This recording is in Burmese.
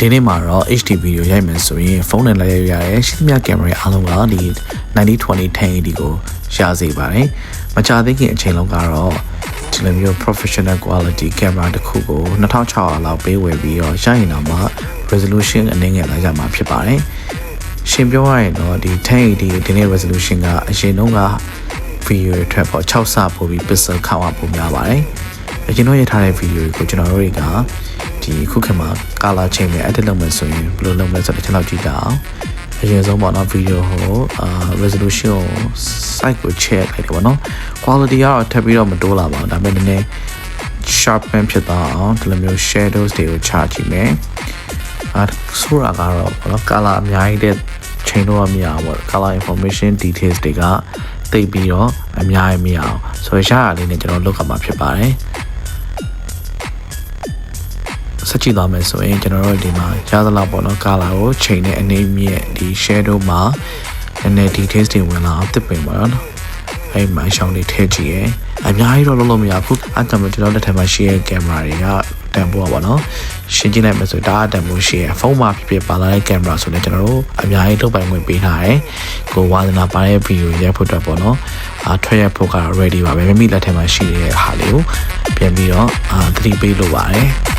ဒီနေ့မှာတော့ HD video ရိုက်မယ်ဆိုရင်ဖုန်းနဲ့လိုက်ရရတယ်ရှိသမျှကင်မရာအားလုံးကဒီ9020 1080ကိုရစေပါတယ်မကြာသေးခင်အချိန်လုံးကတော့ဒီလိုမျိုး professional quality camera တစ်ခုကို2600လောက်ပေးဝယ်ပြီးတော့ရရင်တော့မှ resolution အနည်းငယ်လာရမှာဖြစ်ပါတယ်ရှင်ပြောရရင်တော့ဒီ1080ဒီနေ့ resolution ကအရင်တုန်းက video တွေထက်ပေါ့6ဆပိုပြီး pixel count ကပိုများပါတယ်အရင်တော့ရထားတဲ့ video ကိုကျွန်တော်တို့တွေကဒီခုခေတ်မှာ color change နဲ့ edit လုပ်မယ်ဆိုရင်ဘယ်လိုလုပ်မလဲဆိုတော့ကျွန်တော်ကြည့်ကြအောင်အရင်ဆုံးပေါ့နော် video ကို resolution ကို size ကို check လိုက်တယ်ပေါ့နော် quality ကတော့ထပ်ပြီးတော့မတိုးလာပါဘူးဒါပေမဲ့နည်းနည်း sharpen ဖြစ်သွားအောင်ဒီလိုမျိုး shadows တွေကိုချကြည့်မယ်ဆိုတာကတော့ပေါ့နော် color အများကြီးတဲ့ချိန်တော့မရဘူးပေါ့ color information details တွေကသိပြီးတော့အများကြီးမရအောင်ဆိုရရလေးနဲ့ကျွန်တော်လုပ်ခါမှာဖြစ်ပါတယ်ဆက်ကြည့်သွားမယ်ဆိုရင်ကျွန်တော်တို့ဒီမှာရသလောက်ပေါ့နော် color ကိုချိန်နဲ့အနေမြင့်ဒီ shadow မှာနည်းနည်း details တွေဝင်လာအောင်တစ်ပင်ပါနော်အဲ့မှာရှောင်းလေးထည့်ကြည့်ရအများကြီးတော့လုံးလုံးမရဘူးအဲ့ဒါမှကျွန်တော်လက်ထက်မှာရှိတဲ့ကင်မရာတွေကတန်ဖိုးပါနော်ရှင်းကြည့်လိုက်မယ်ဆိုဒါအတန်ဖိုးရှိရဖုန်းမှာဖြစ်ဖြစ်ပါလာတဲ့ကင်မရာဆိုလည်းကျွန်တော်တို့အများကြီးထုတ်ပိုင်ခွင့်ပေးထားတယ်ကိုဝါသနာပါတဲ့ဗီဒီယိုရိုက်ဖို့အတွက်ပေါ့နော်ထွက်ရဖို့ကတော့ ready ပါပဲမိမိလက်ထက်မှာရှိတဲ့ဟာလေးကိုပြန်ပြီးတော့သတိပေးလို့ပါတယ်